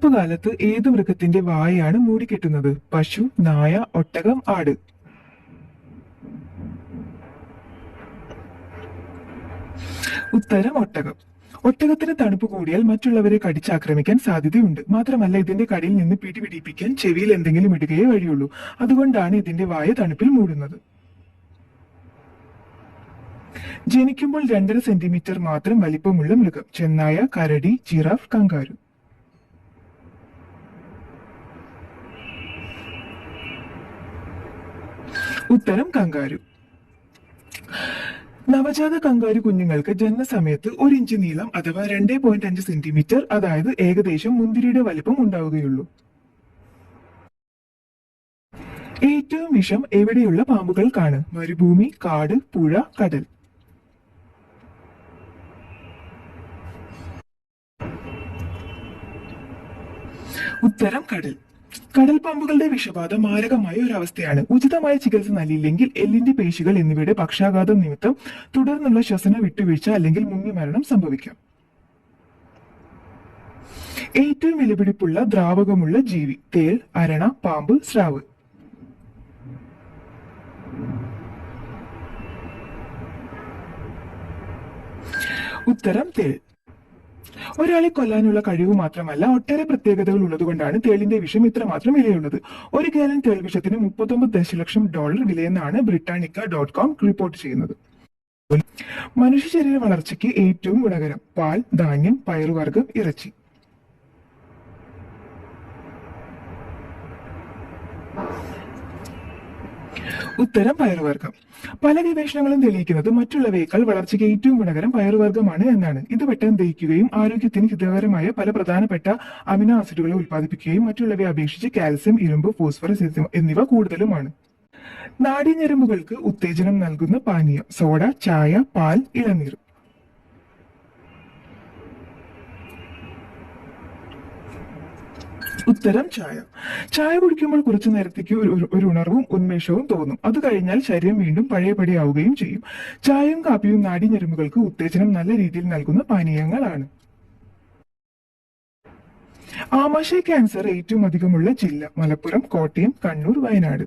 തണുപ്പ് കാലത്ത് ഏത് മൃഗത്തിന്റെ വായാണ് മൂടിക്കെട്ടുന്നത്? പശു, നായ, ഒട്ടകം, ആട്. ഉത്തരം ഒട്ടകം. ഒട്ടകത്തിന് തണുപ്പ് കൂടിയാൽ മറ്റുള്ളവരെ കടിച്ചാക്രമിക്കാൻ സാധ്യതയുണ്ട്. മാത്രമല്ല ഇതിന്റെ കടിയിൽ നിന്ന് പിടിപിടിപ്പിക്കാൻ ചെവിയിൽ എന്തെങ്കിലും ഇടുകയേ വഴിയുള്ളൂ. അതുകൊണ്ടാണ് ഇതിന്റെ വായ തണുപ്പിൽ മൂടുന്നത്. ജനിക്കുമ്പോൾ 2.5 സെന്റിമീറ്റർ മാത്രം വലിപ്പമുള്ള മൃഗം: ചെന്നായ, കരടി, ജിറാഫ്, കങ്കാരു. ഉത്തരം കങ്കാരു. നവജാത കങ്കാരു കുഞ്ഞുങ്ങൾക്ക് ജനനസമയത്ത് 1 ഇഞ്ച് നീളം അഥവാ 2.5 സെന്റിമീറ്റർ, അതായത് ഏകദേശം മുന്തിരിയുടെ വലിപ്പം ഉണ്ടാവുകയുള്ളൂ. ഏറ്റവും വിഷം എവിടെയുള്ള പാമ്പുകൾക്കാണ്? മരുഭൂമി, കാട്, പുഴ, കടൽ. ഉത്തരം കടൽ. കടൽ പാമ്പുകളുടെ വിഷബാധ മാരകമായ ഒരു അവസ്ഥയാണ്. ഉചിതമായ ചികിത്സ നൽകിയില്ലെങ്കിൽ എല്ലിന്റെ പേശികൾ എന്നിവയുടെ പക്ഷാഘാതം നിമിത്തം തുടർന്നുള്ള ശ്വസന വിട്ടുവീഴ്ച അല്ലെങ്കിൽ മുങ്ങിമരണം സംഭവിക്കാം. ഏറ്റവും വിലപിടിപ്പുള്ള ദ്രാവകമുള്ള ജീവി: തേൾ, അരണ, പാമ്പ്, സ്രാവ്. ഉത്തരം തേൾ. ഒരാളെ കൊല്ലാനുള്ള കഴിവ് മാത്രമല്ല ഒട്ടേറെ പ്രത്യേകതകൾ ഉള്ളതുകൊണ്ടാണ് തേളിന്റെ വിഷം ഇത്രമാത്രം വിലയുള്ളത്. 1 ഗാലൻ തേൾ വിഷത്തിന് $39 ദശലക്ഷം വിലയെന്നാണ് ബ്രിട്ടാനിക്ക.com റിപ്പോർട്ട് ചെയ്യുന്നത്. മനുഷ്യ ശരീര വളർച്ചയ്ക്ക് ഏറ്റവും ഗുണകരം: പാൽ, ധാന്യം, പയറുവർഗ്ഗം, ഇറച്ചി. ഉത്തരം പയറുവർഗ്ഗം. പല ഗവേഷണങ്ങളും തെളിയിക്കുന്നത് മറ്റുള്ളവയേക്കാൾ വളർച്ചയ്ക്ക് ഏറ്റവും ഗുണകരം പയറുവർഗ്ഗമാണ് എന്നാണ്. ഇത് പെട്ടെന്ന് ദഹിക്കുകയും ആരോഗ്യത്തിന് ഹിതകരമായ പല പ്രധാനപ്പെട്ട അമിനോ ആസിഡുകളെ ഉൽപ്പാദിപ്പിക്കുകയും മറ്റുള്ളവയെ അപേക്ഷിച്ച് കാൽസ്യം, ഇരുമ്പ്, ഫോസ്ഫറസ് എന്നിവ കൂടുതലുമാണ്. നാഡീഞരമ്പുകൾക്ക് ഉത്തേജനം നൽകുന്ന പാനീയം: സോഡ, ചായ, പാൽ, ഇളനീർ. ഉത്തരം ചായ. ചായ കുടിക്കുമ്പോൾ കുറച്ചു നേരത്തേക്ക് ഒരു ഉണർവും ഉന്മേഷവും തോന്നും. അത് കഴിഞ്ഞാൽ ശരീരം വീണ്ടും പഴയപടിയാവുകയും ചെയ്യും. ചായയും കാപ്പിയും നാഡീഞരമ്പുകൾക്ക് ഉത്തേജനം നല്ല രീതിയിൽ നൽകുന്ന പാനീയങ്ങളാണ്. ആമാശയ ക്യാൻസർ ഏറ്റവും അധികമുള്ള ജില്ല: മലപ്പുറം, കോട്ടയം, കണ്ണൂർ, വയനാട്.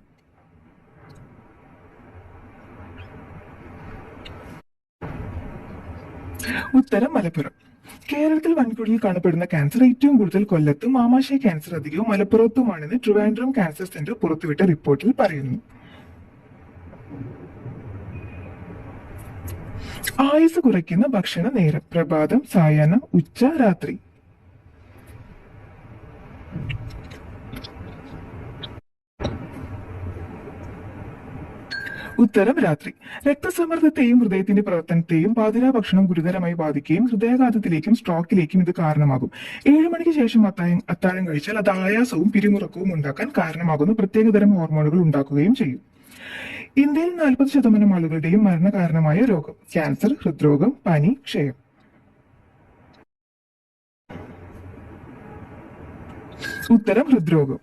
ഉത്തരം മലപ്പുറം. കേരളത്തിൽ വൻകുടലിൽ കാണപ്പെടുന്ന ക്യാൻസർ ഏറ്റവും കൂടുതൽ കൊല്ലത്തും ആമാശയ ക്യാൻസർ അധികവും മലപ്പുറത്തുമാണെന്ന് ട്രിവാൻഡ്രം ക്യാൻസർ സെന്റർ പുറത്തുവിട്ട റിപ്പോർട്ടിൽ പറയുന്നു. ആയുസ് കുറയ്ക്കുന്ന ഭക്ഷണ നേരം: പ്രഭാതം, സായാഹ്നം, ഉച്ച, രാത്രി. ഉത്തരം രാത്രി. രക്തസമ്മർദ്ദത്തെയും ഹൃദയത്തിന്റെ പ്രവർത്തനത്തെയും പാതിരാ ഭക്ഷണം ഗുരുതരമായി ബാധിക്കുകയും ഹൃദയാഘാതത്തിലേക്കും സ്ട്രോക്കിലേക്കും ഇത് കാരണമാകും. 7 മണിക്ക് ശേഷം അത്താഴം കഴിച്ചാൽ അത് ആയാസവും പിരിമുറക്കവും ഉണ്ടാക്കാൻ കാരണമാകുന്ന പ്രത്യേകതരം ഹോർമോണുകൾ ഉണ്ടാക്കുകയും ചെയ്യും. ഇന്ത്യയിൽ 40% ആളുകളുടെയും മരണകാരണമായ രോഗം: ക്യാൻസർ, ഹൃദ്രോഗം, പനി, ക്ഷയം. ഉത്തരം ഹൃദ്രോഗം.